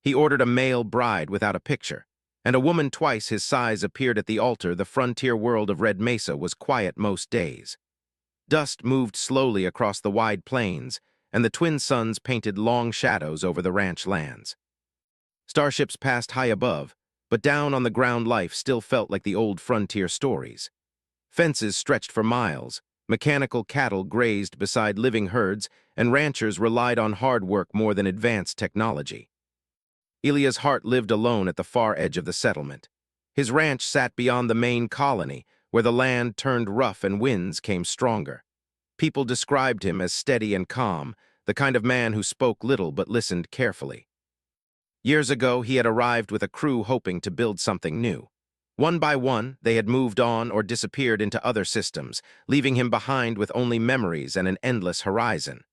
He ordered a male bride without a picture, and a woman twice his size appeared at the altar. The frontier world of Red Mesa was quiet most days. Dust moved slowly across the wide plains, and the twin suns painted long shadows over the ranch lands. Starships passed high above, but down on the ground life still felt like the old frontier stories. Fences stretched for miles, mechanical cattle grazed beside living herds, and ranchers relied on hard work more than advanced technology. Elia's heart lived alone at the far edge of the settlement. His ranch sat beyond the main colony, where the land turned rough and winds came stronger. People described him as steady and calm, the kind of man who spoke little but listened carefully. Years ago, he had arrived with a crew hoping to build something new. One by one, they had moved on or disappeared into other systems, leaving him behind with only memories and an endless horizon.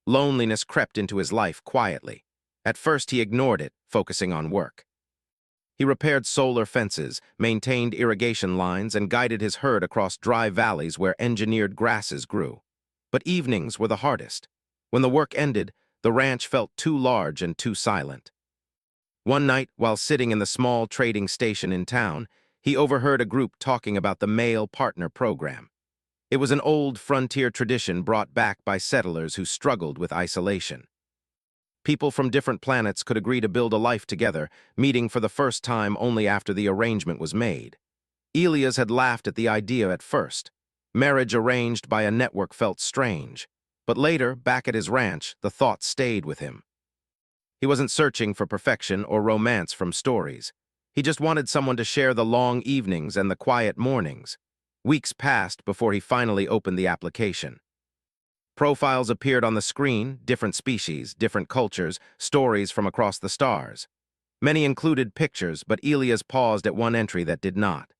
Loneliness crept into his life quietly. At first, he ignored it, focusing on work. He repaired solar fences, maintained irrigation lines, and guided his herd across dry valleys where engineered grasses grew. But evenings were the hardest. When the work ended, the ranch felt too large and too silent. One night, while sitting in the small trading station in town, he overheard a group talking about the male partner program. It was an old frontier tradition brought back by settlers who struggled with isolation. People from different planets could agree to build a life together, meeting for the first time only after the arrangement was made. Elias had laughed at the idea at first. Marriage arranged by a network felt strange. But later, back at his ranch, the thought stayed with him. He wasn't searching for perfection or romance from stories. He just wanted someone to share the long evenings and the quiet mornings. Weeks passed before he finally opened the application. Profiles appeared on the screen, different species, different cultures, stories from across the stars. Many included pictures, but Elias paused at one entry that did not.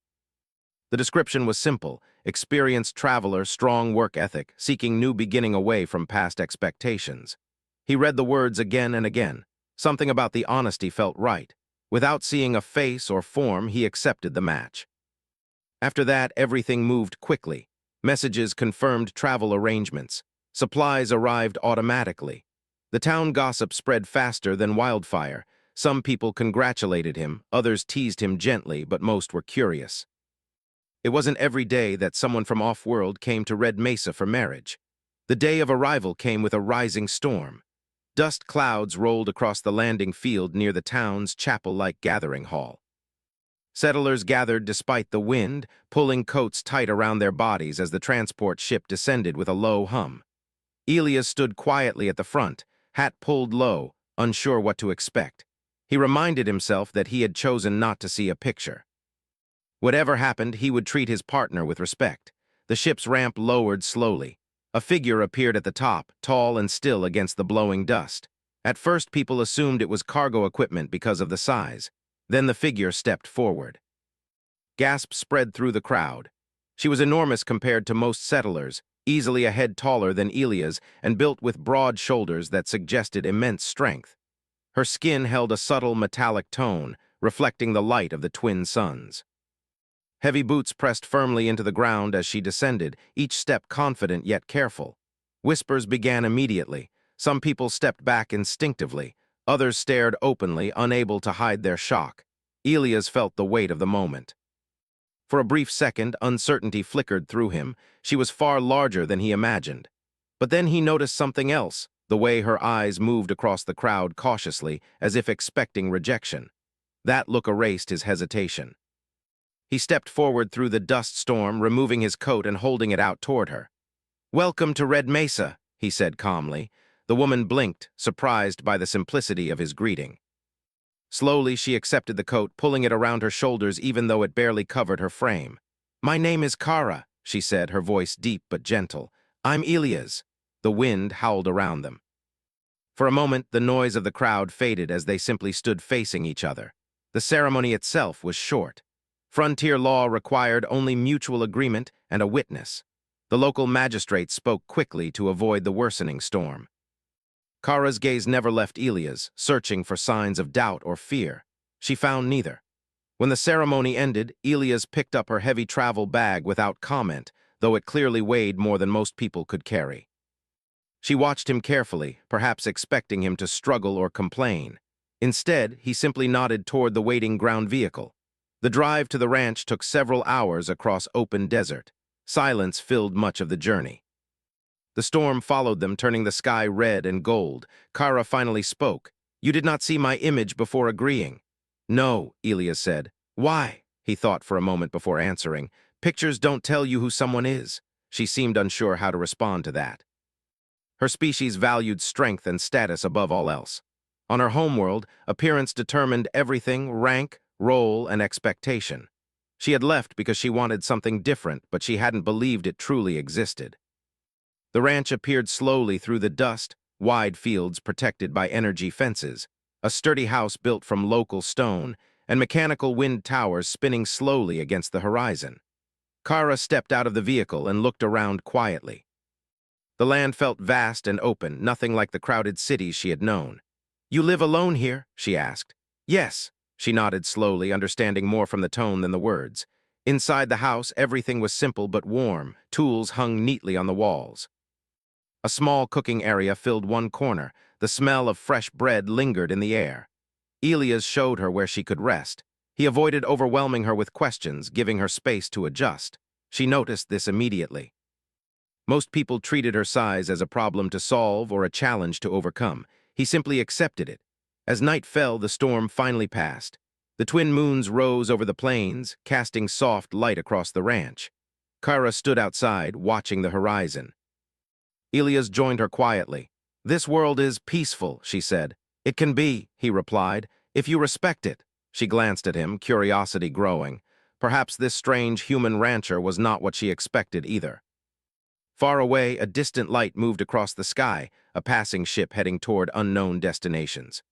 The description was simple: experienced traveler, strong work ethic, seeking new beginning away from past expectations. He read the words again and again. Something about the honesty felt right. Without seeing a face or form, he accepted the match. After that, everything moved quickly. Messages confirmed travel arrangements. Supplies arrived automatically. The town gossip spread faster than wildfire. Some people congratulated him, others teased him gently, but most were curious. It wasn't every day that someone from off-world came to Red Mesa for marriage. The day of arrival came with a rising storm. Dust clouds rolled across the landing field near the town's chapel-like gathering hall. Settlers gathered despite the wind, pulling coats tight around their bodies as the transport ship descended with a low hum. Elias stood quietly at the front, hat pulled low, unsure what to expect. He reminded himself that he had chosen not to see a picture. Whatever happened, he would treat his partner with respect. The ship's ramp lowered slowly. A figure appeared at the top, tall and still against the blowing dust. At first, people assumed it was cargo equipment because of the size. Then the figure stepped forward. Gasps spread through the crowd. She was enormous compared to most settlers, easily a head taller than Elias and built with broad shoulders that suggested immense strength. Her skin held a subtle metallic tone, reflecting the light of the twin suns. Heavy boots pressed firmly into the ground as she descended, each step confident yet careful. Whispers began immediately. Some people stepped back instinctively. Others stared openly, unable to hide their shock. Elias felt the weight of the moment. For a brief second, uncertainty flickered through him. She was far larger than he imagined. But then he noticed something else, the way her eyes moved across the crowd cautiously, as if expecting rejection. That look erased his hesitation. He stepped forward through the dust storm, removing his coat and holding it out toward her. "Welcome to Red Mesa," he said calmly. The woman blinked, surprised by the simplicity of his greeting. Slowly, she accepted the coat, pulling it around her shoulders even though it barely covered her frame. "My name is Kara," she said, her voice deep but gentle. "I'm Elias." The wind howled around them. For a moment, the noise of the crowd faded as they simply stood facing each other. The ceremony itself was short. Frontier law required only mutual agreement and a witness. The local magistrate spoke quickly to avoid the worsening storm. Kara's gaze never left Elias, searching for signs of doubt or fear. She found neither. When the ceremony ended, Elias picked up her heavy travel bag without comment, though it clearly weighed more than most people could carry. She watched him carefully, perhaps expecting him to struggle or complain. Instead, he simply nodded toward the waiting ground vehicle. The drive to the ranch took several hours across open desert. Silence filled much of the journey. The storm followed them, turning the sky red and gold. Kara finally spoke. "You did not see my image before agreeing." "No," Elias said. "Why?" He thought for a moment before answering. "Pictures don't tell you who someone is." She seemed unsure how to respond to that. Her species valued strength and status above all else. On her homeworld, appearance determined everything: rank, role, and expectation. She had left because she wanted something different, but she hadn't believed it truly existed. The ranch appeared slowly through the dust, wide fields protected by energy fences, a sturdy house built from local stone, and mechanical wind towers spinning slowly against the horizon. Kara stepped out of the vehicle and looked around quietly. The land felt vast and open, nothing like the crowded cities she had known. "You live alone here?" she asked. "Yes." She nodded slowly, understanding more from the tone than the words. Inside the house, everything was simple but warm. Tools hung neatly on the walls. A small cooking area filled one corner. The smell of fresh bread lingered in the air. Elias showed her where she could rest. He avoided overwhelming her with questions, giving her space to adjust. She noticed this immediately. Most people treated her size as a problem to solve or a challenge to overcome. He simply accepted it. As night fell, the storm finally passed. The twin moons rose over the plains, casting soft light across the ranch. Kara stood outside, watching the horizon. Elias joined her quietly. "This world is peaceful," she said. "It can be," he replied, "if you respect it." She glanced at him, curiosity growing. Perhaps this strange human rancher was not what she expected either. Far away, a distant light moved across the sky, a passing ship heading toward unknown destinations.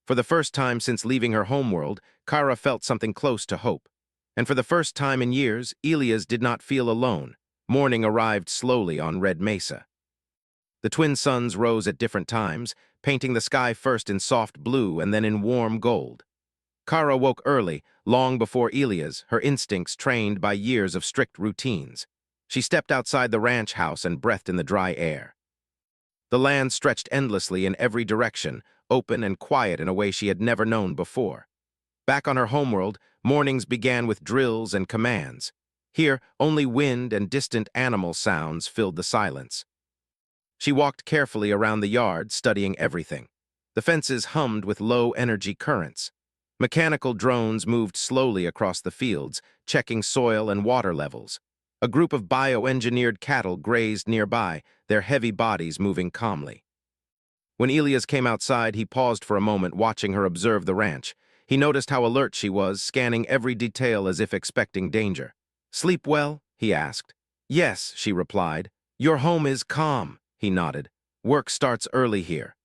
For the first time since leaving her homeworld, Kara felt something close to hope. And for the first time in years, Elias did not feel alone. Morning arrived slowly on Red Mesa. The twin suns rose at different times, painting the sky first in soft blue and then in warm gold. Kara woke early, long before Elias, her instincts trained by years of strict routines. She stepped outside the ranch house and breathed in the dry air. The land stretched endlessly in every direction, open and quiet in a way she had never known before. Back on her homeworld, mornings began with drills and commands. Here, only wind and distant animal sounds filled the silence. She walked carefully around the yard, studying everything. The fences hummed with low-energy currents. Mechanical drones moved slowly across the fields, checking soil and water levels. A group of bioengineered cattle grazed nearby, their heavy bodies moving calmly. When Elias came outside, he paused for a moment, watching her observe the ranch. He noticed how alert she was, scanning every detail as if expecting danger. "Sleep well?" he asked. "Yes," she replied. "Your home is calm." He nodded. "Work starts early here."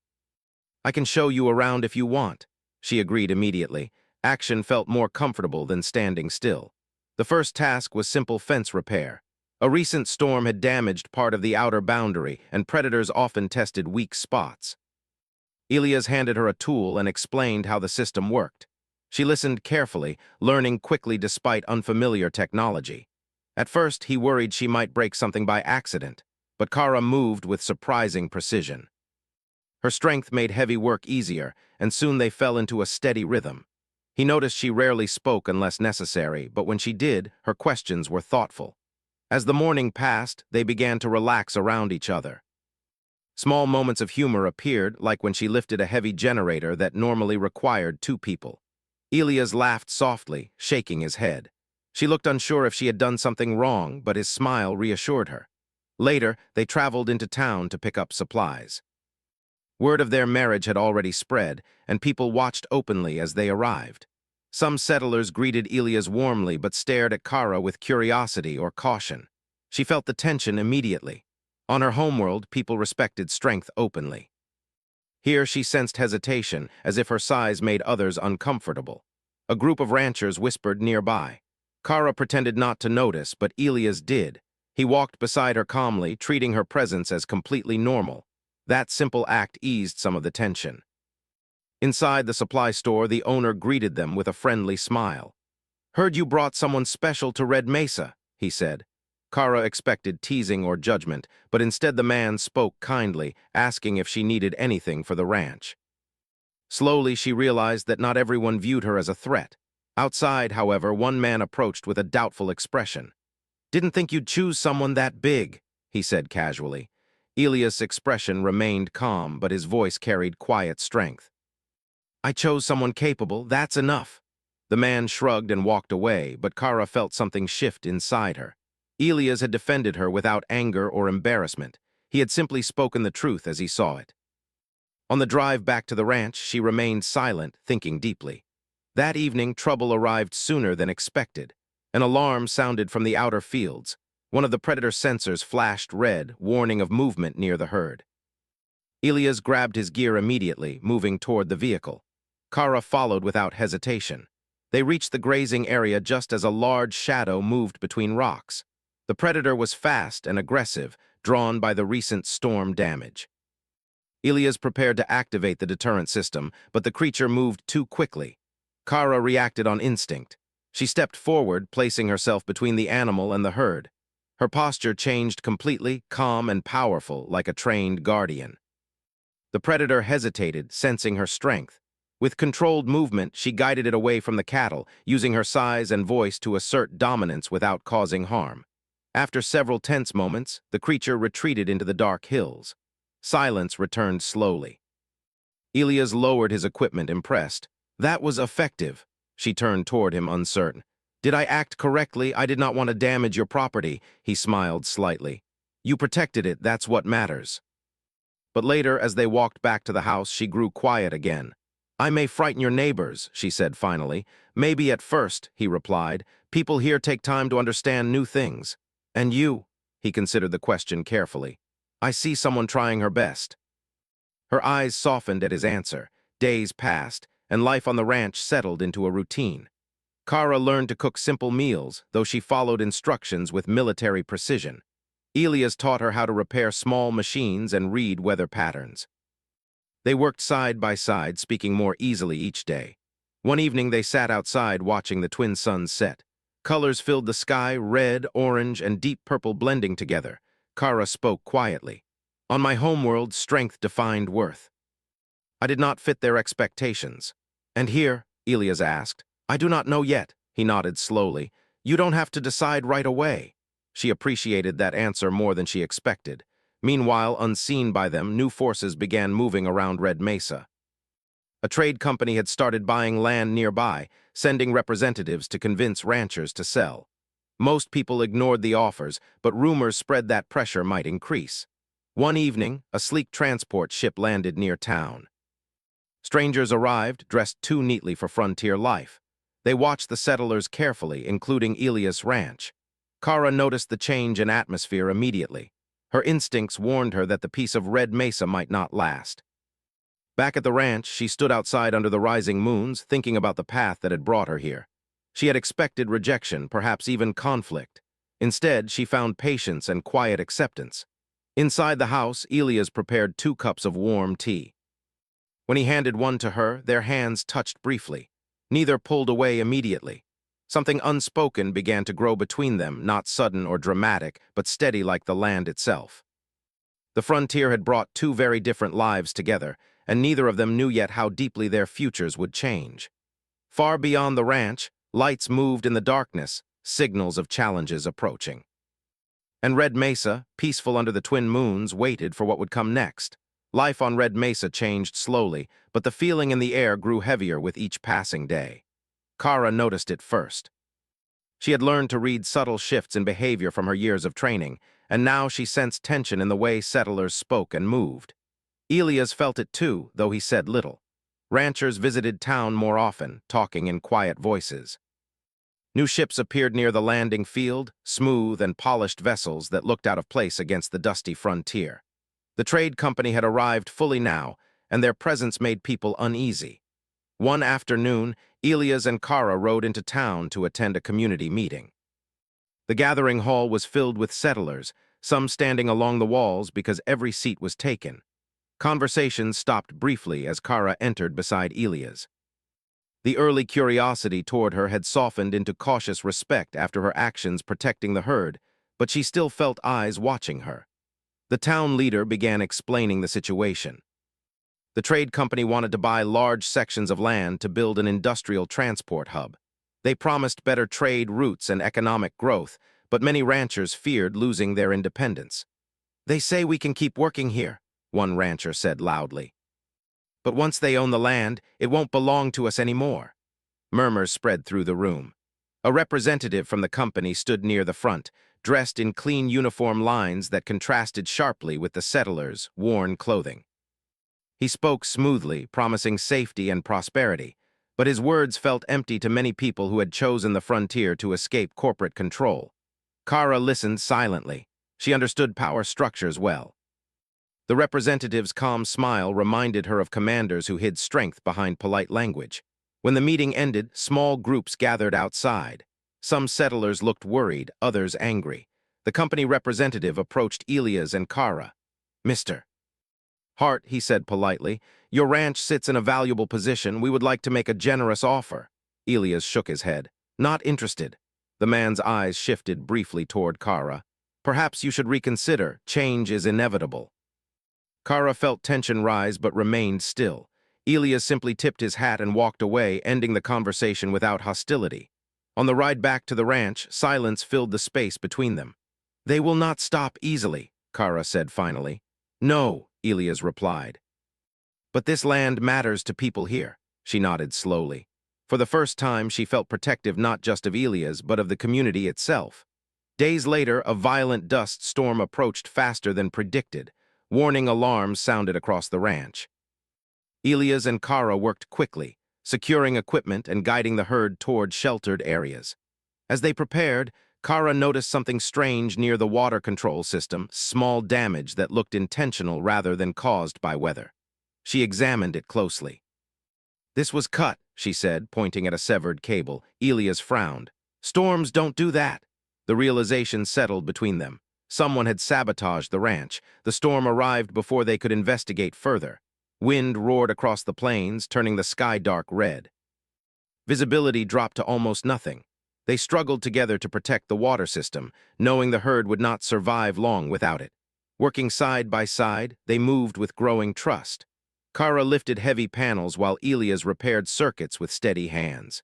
"I can show you around if you want." She agreed immediately. Action felt more comfortable than standing still. The first task was simple fence repair. A recent storm had damaged part of the outer boundary, and predators often tested weak spots. Elias handed her a tool and explained how the system worked. She listened carefully, learning quickly despite unfamiliar technology. At first, he worried she might break something by accident, but Kara moved with surprising precision. Her strength made heavy work easier, and soon they fell into a steady rhythm. He noticed she rarely spoke unless necessary, but when she did, her questions were thoughtful. As the morning passed, they began to relax around each other. Small moments of humor appeared, like when she lifted a heavy generator that normally required two people. Elias laughed softly, shaking his head. She looked unsure if she had done something wrong, but his smile reassured her. Later, they traveled into town to pick up supplies. Word of their marriage had already spread, and people watched openly as they arrived. Some settlers greeted Elias warmly but stared at Kara with curiosity or caution. She felt the tension immediately. On her homeworld, people respected strength openly. Here she sensed hesitation, as if her size made others uncomfortable. A group of ranchers whispered nearby. Kara pretended not to notice, but Elias did. He walked beside her calmly, treating her presence as completely normal. That simple act eased some of the tension. Inside the supply store, the owner greeted them with a friendly smile. "Heard you brought someone special to Red Mesa," he said. Kara expected teasing or judgment, but instead the man spoke kindly, asking if she needed anything for the ranch. Slowly, she realized that not everyone viewed her as a threat. Outside, however, one man approached with a doubtful expression. "Didn't think you'd choose someone that big," he said casually. Elias' expression remained calm, but his voice carried quiet strength. "I chose someone capable, that's enough." The man shrugged and walked away, but Kara felt something shift inside her. Elias had defended her without anger or embarrassment. He had simply spoken the truth as he saw it. On the drive back to the ranch, she remained silent, thinking deeply. That evening, trouble arrived sooner than expected. An alarm sounded from the outer fields. One of the predator's sensors flashed red, warning of movement near the herd. Elias grabbed his gear immediately, moving toward the vehicle. Kara followed without hesitation. They reached the grazing area just as a large shadow moved between rocks. The predator was fast and aggressive, drawn by the recent storm damage. Elias prepared to activate the deterrent system, but the creature moved too quickly. Kara reacted on instinct. She stepped forward, placing herself between the animal and the herd. Her posture changed completely, calm and powerful, like a trained guardian. The predator hesitated, sensing her strength. With controlled movement, she guided it away from the cattle, using her size and voice to assert dominance without causing harm. After several tense moments, the creature retreated into the dark hills. Silence returned slowly. Elias lowered his equipment, impressed. "That was effective." She turned toward him, uncertain. "Did I act correctly? I did not want to damage your property." He smiled slightly. "You protected it, that's what matters." But later, as they walked back to the house, she grew quiet again. "I may frighten your neighbors," she said finally. "Maybe at first," he replied. "People here take time to understand new things." "And you?" He considered the question carefully. "I see someone trying her best." Her eyes softened at his answer. Days passed, and life on the ranch settled into a routine. Kara learned to cook simple meals, though she followed instructions with military precision. Elias taught her how to repair small machines and read weather patterns. They worked side by side, speaking more easily each day. One evening they sat outside watching the twin suns set. Colors filled the sky, red, orange, and deep purple blending together. Kara spoke quietly. "On my homeworld, strength defined worth. I did not fit their expectations." "And here?" Elias asked. "I do not know yet." He nodded slowly. "You don't have to decide right away." She appreciated that answer more than she expected. Meanwhile, unseen by them, new forces began moving around Red Mesa. A trade company had started buying land nearby, sending representatives to convince ranchers to sell. Most people ignored the offers, but rumors spread that pressure might increase. One evening, a sleek transport ship landed near town. Strangers arrived, dressed too neatly for frontier life. They watched the settlers carefully, including Elias' ranch. Kara noticed the change in atmosphere immediately. Her instincts warned her that the piece of Red Mesa might not last. Back at the ranch, she stood outside under the rising moons, thinking about the path that had brought her here. She had expected rejection, perhaps even conflict. Instead, she found patience and quiet acceptance. Inside the house, Elias prepared 2 cups of warm tea. When he handed one to her, their hands touched briefly. Neither pulled away immediately. Something unspoken began to grow between them, not sudden or dramatic, but steady like the land itself. The frontier had brought 2 very different lives together, and neither of them knew yet how deeply their futures would change. Far beyond the ranch, lights moved in the darkness, signals of challenges approaching. And Red Mesa, peaceful under the twin moons, waited for what would come next. Life on Red Mesa changed slowly, but the feeling in the air grew heavier with each passing day. Kara noticed it first. She had learned to read subtle shifts in behavior from her years of training, and now she sensed tension in the way settlers spoke and moved. Elias felt it too, though he said little. Ranchers visited town more often, talking in quiet voices. New ships appeared near the landing field, smooth and polished vessels that looked out of place against the dusty frontier. The trade company had arrived fully now, and their presence made people uneasy. One afternoon, Elias and Kara rode into town to attend a community meeting. The gathering hall was filled with settlers, some standing along the walls because every seat was taken. Conversations stopped briefly as Kara entered beside Elias. The early curiosity toward her had softened into cautious respect after her actions protecting the herd, but she still felt eyes watching her. The town leader began explaining the situation. The trade company wanted to buy large sections of land to build an industrial transport hub. They promised better trade routes and economic growth, but many ranchers feared losing their independence. "They say we can keep working here," one rancher said loudly. "But once they own the land, it won't belong to us anymore." Murmurs spread through the room. A representative from the company stood near the front, dressed in clean uniform lines that contrasted sharply with the settlers' worn clothing. He spoke smoothly, promising safety and prosperity, but his words felt empty to many people who had chosen the frontier to escape corporate control. Kara listened silently. She understood power structures well. The representative's calm smile reminded her of commanders who hid strength behind polite language. When the meeting ended, small groups gathered outside. Some settlers looked worried, others angry. The company representative approached Elias and Kara. "Mr. Hart," he said politely, "your ranch sits in a valuable position. We would like to make a generous offer." Elias shook his head. "Not interested." The man's eyes shifted briefly toward Kara. "Perhaps you should reconsider. Change is inevitable." Kara felt tension rise but remained still. Elias simply tipped his hat and walked away, ending the conversation without hostility. On the ride back to the ranch, silence filled the space between them. "They will not stop easily," Kara said finally. "No," Elias replied. "But this land matters to people here." She nodded slowly. For the first time, she felt protective not just of Elias, but of the community itself. Days later, a violent dust storm approached faster than predicted. Warning alarms sounded across the ranch. Elias and Kara worked quickly, securing equipment and guiding the herd toward sheltered areas. As they prepared, Kara noticed something strange near the water control system, small damage that looked intentional rather than caused by weather. She examined it closely. "This was cut," she said, pointing at a severed cable. Elias frowned. "Storms don't do that." The realization settled between them. Someone had sabotaged the ranch. The storm arrived before they could investigate further. Wind roared across the plains, turning the sky dark red. Visibility dropped to almost nothing. They struggled together to protect the water system, knowing the herd would not survive long without it. Working side by side, they moved with growing trust. Kara lifted heavy panels while Elias repaired circuits with steady hands.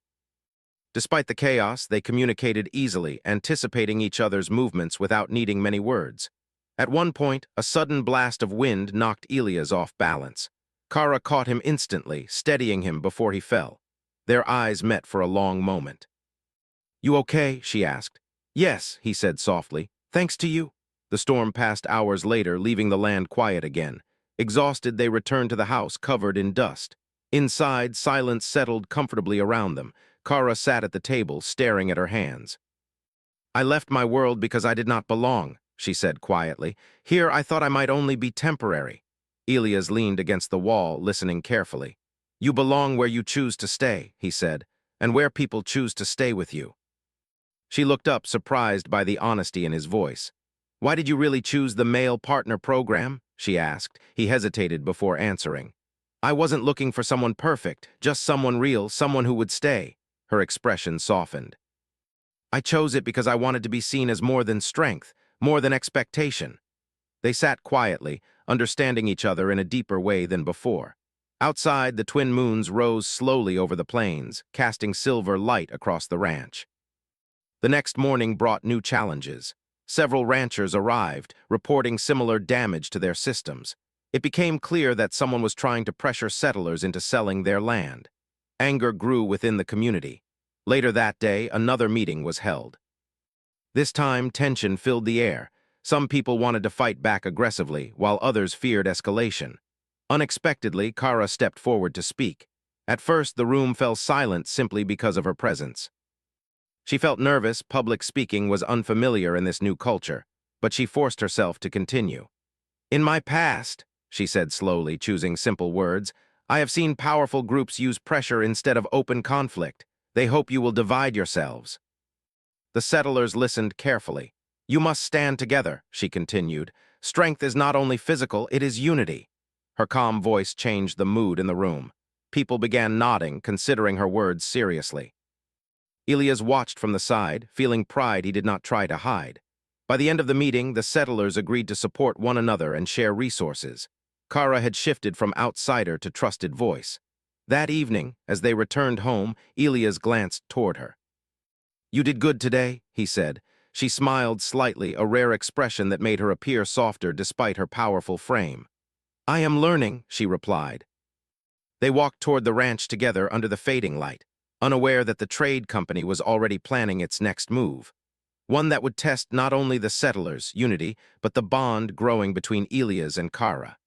Despite the chaos, they communicated easily, anticipating each other's movements without needing many words. At one point, a sudden blast of wind knocked Elias off balance. Kara caught him instantly, steadying him before he fell. Their eyes met for a long moment. "You okay?" she asked. "Yes," he said softly. "Thanks to you." The storm passed hours later, leaving the land quiet again. Exhausted, they returned to the house, covered in dust. Inside, silence settled comfortably around them. Kara sat at the table, staring at her hands. "I left my world because I did not belong," she said quietly. "Here I thought I might only be temporary." Elias leaned against the wall, listening carefully. "You belong where you choose to stay," he said, "and where people choose to stay with you." She looked up, surprised by the honesty in his voice. "Why did you really choose the male partner program?" she asked. He hesitated before answering. "I wasn't looking for someone perfect, just someone real, someone who would stay." Her expression softened. "I chose it because I wanted to be seen as more than strength, more than expectation." They sat quietly, understanding each other in a deeper way than before. Outside, the twin moons rose slowly over the plains, casting silver light across the ranch. The next morning brought new challenges. Several ranchers arrived, reporting similar damage to their systems. It became clear that someone was trying to pressure settlers into selling their land. Anger grew within the community. Later that day, another meeting was held. This time, tension filled the air. Some people wanted to fight back aggressively, while others feared escalation. Unexpectedly, Kara stepped forward to speak. At first, the room fell silent simply because of her presence. She felt nervous. Public speaking was unfamiliar in this new culture, but she forced herself to continue. "In my past," she said slowly, choosing simple words, "I have seen powerful groups use pressure instead of open conflict. They hope you will divide yourselves." The settlers listened carefully. "You must stand together," she continued. "Strength is not only physical, it is unity." Her calm voice changed the mood in the room. People began nodding, considering her words seriously. Elias watched from the side, feeling pride he did not try to hide. By the end of the meeting, the settlers agreed to support one another and share resources. Kara had shifted from outsider to trusted voice. That evening, as they returned home, Elias glanced toward her. "You did good today," he said. She smiled slightly, a rare expression that made her appear softer despite her powerful frame. "I am learning," she replied. They walked toward the ranch together under the fading light, unaware that the trade company was already planning its next move. One that would test not only the settlers' unity, but the bond growing between Elias and Kara.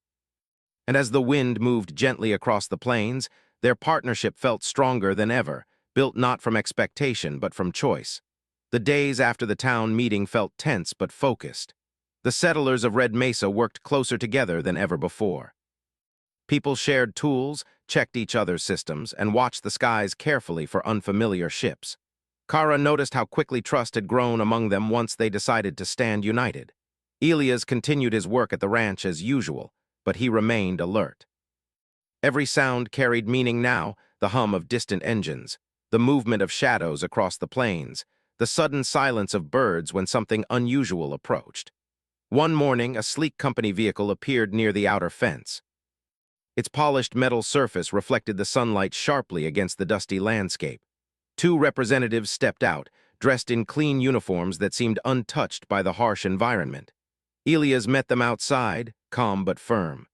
And as the wind moved gently across the plains, their partnership felt stronger than ever, built not from expectation but from choice. The days after the town meeting felt tense but focused. The settlers of Red Mesa worked closer together than ever before. People shared tools, checked each other's systems, and watched the skies carefully for unfamiliar ships. Kara noticed how quickly trust had grown among them once they decided to stand united. Elias continued his work at the ranch as usual, but he remained alert. Every sound carried meaning now, the hum of distant engines, the movement of shadows across the plains, the sudden silence of birds when something unusual approached. One morning, a sleek company vehicle appeared near the outer fence. Its polished metal surface reflected the sunlight sharply against the dusty landscape. Two representatives stepped out, dressed in clean uniforms that seemed untouched by the harsh environment. Elias met them outside, calm but firm.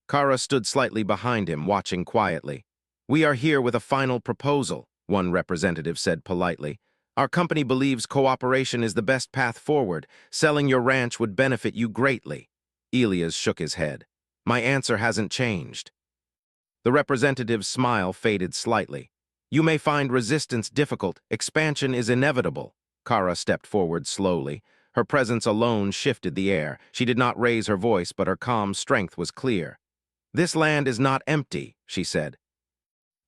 Kara stood slightly behind him, watching quietly. "We are here with a final proposal," one representative said politely. "Our company believes cooperation is the best path forward. Selling your ranch would benefit you greatly." Elias shook his head. "My answer hasn't changed." The representative's smile faded slightly. "You may find resistance difficult. Expansion is inevitable." Kara stepped forward slowly. Her presence alone shifted the air. She did not raise her voice, but her calm strength was clear. "This land is not empty," she said.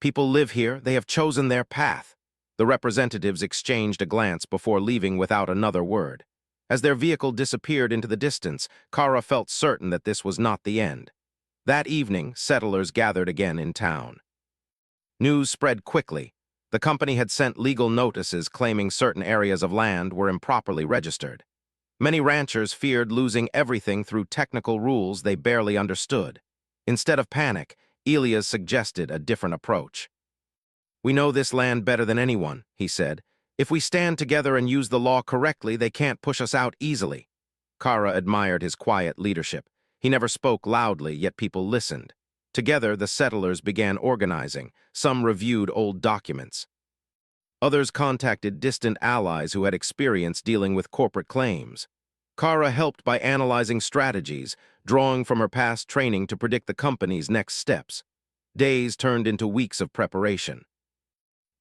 "People live here. They have chosen their path." The representatives exchanged a glance before leaving without another word. As their vehicle disappeared into the distance, Kara felt certain that this was not the end. That evening, settlers gathered again in town. News spread quickly. The company had sent legal notices claiming certain areas of land were improperly registered. Many ranchers feared losing everything through technical rules they barely understood. Instead of panic, Elias suggested a different approach. "We know this land better than anyone," he said. "If we stand together and use the law correctly, they can't push us out easily." Kara admired his quiet leadership. He never spoke loudly, yet people listened. Together, the settlers began organizing. Some reviewed old documents. Others contacted distant allies who had experience dealing with corporate claims. Kara helped by analyzing strategies, drawing from her past training to predict the company's next steps. Days turned into weeks of preparation.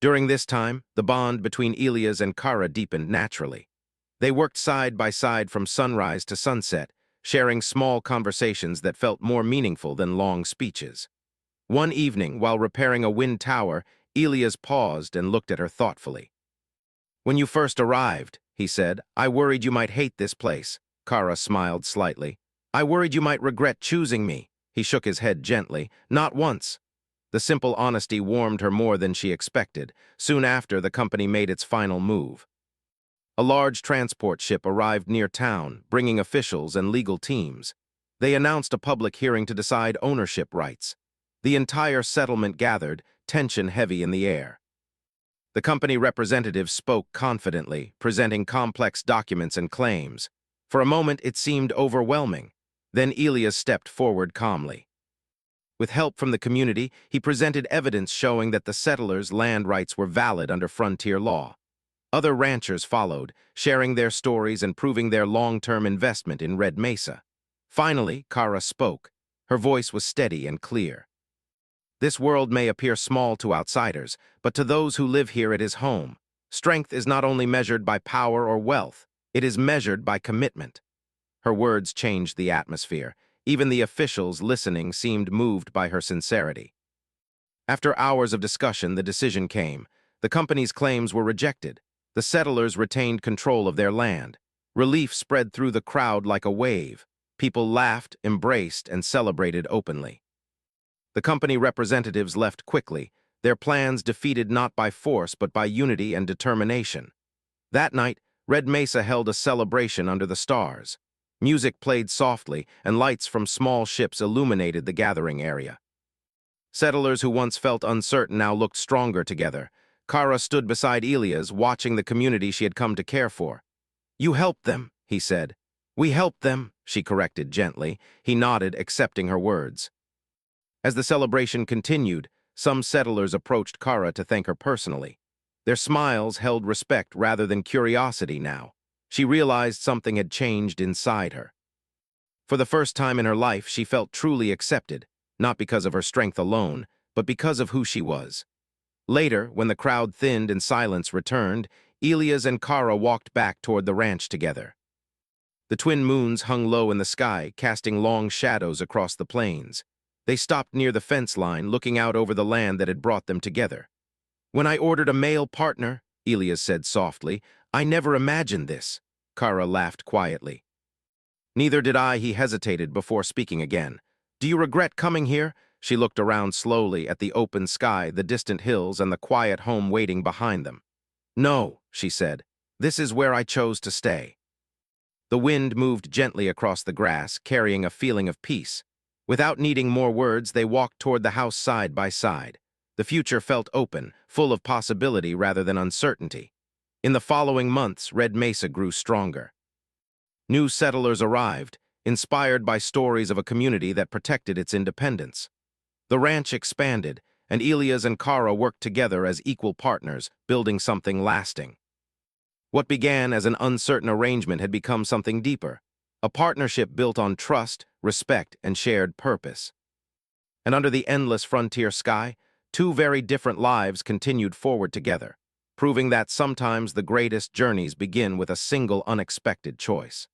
During this time, the bond between Elias and Kara deepened naturally. They worked side by side from sunrise to sunset, sharing small conversations that felt more meaningful than long speeches. One evening, while repairing a wind tower, Elias paused and looked at her thoughtfully. "When you first arrived," he said, "I worried you might hate this place." Kara smiled slightly. "I worried you might regret choosing me." He shook his head gently. "Not once." The simple honesty warmed her more than she expected. Soon after, the company made its final move. A large transport ship arrived near town, bringing officials and legal teams. They announced a public hearing to decide ownership rights. The entire settlement gathered, tension heavy in the air. The company representative spoke confidently, presenting complex documents and claims. For a moment, it seemed overwhelming. Then Elias stepped forward calmly. With help from the community, he presented evidence showing that the settlers' land rights were valid under frontier law. Other ranchers followed, sharing their stories and proving their long-term investment in Red Mesa. Finally, Kara spoke. Her voice was steady and clear. "This world may appear small to outsiders, but to those who live here it is home. Strength is not only measured by power or wealth, it is measured by commitment." Her words changed the atmosphere. Even the officials listening seemed moved by her sincerity. After hours of discussion, the decision came. The company's claims were rejected. The settlers retained control of their land. Relief spread through the crowd like a wave. People laughed, embraced, and celebrated openly. The company representatives left quickly, their plans defeated not by force but by unity and determination. That night, Red Mesa held a celebration under the stars. Music played softly, and lights from small ships illuminated the gathering area. Settlers who once felt uncertain now looked stronger together. Kara stood beside Elias, watching the community she had come to care for. "You helped them," he said. "We helped them," she corrected gently. He nodded, accepting her words. As the celebration continued, some settlers approached Kara to thank her personally. Their smiles held respect rather than curiosity now. She realized something had changed inside her. For the first time in her life, she felt truly accepted, not because of her strength alone, but because of who she was. Later, when the crowd thinned and silence returned, Elias and Kara walked back toward the ranch together. The twin moons hung low in the sky, casting long shadows across the plains. They stopped near the fence line, looking out over the land that had brought them together. "When I ordered a male partner," Elias said softly, "I never imagined this." Kara laughed quietly. "Neither did I," he hesitated before speaking again. "Do you regret coming here?" She looked around slowly at the open sky, the distant hills, and the quiet home waiting behind them. "No," she said. "This is where I chose to stay." The wind moved gently across the grass, carrying a feeling of peace. Without needing more words, they walked toward the house side by side. The future felt open, full of possibility rather than uncertainty. In the following months, Red Mesa grew stronger. New settlers arrived, inspired by stories of a community that protected its independence. The ranch expanded, and Elias and Kara worked together as equal partners, building something lasting. What began as an uncertain arrangement had become something deeper, a partnership built on trust, respect, and shared purpose. And under the endless frontier sky, two very different lives continued forward together, proving that sometimes the greatest journeys begin with a single unexpected choice.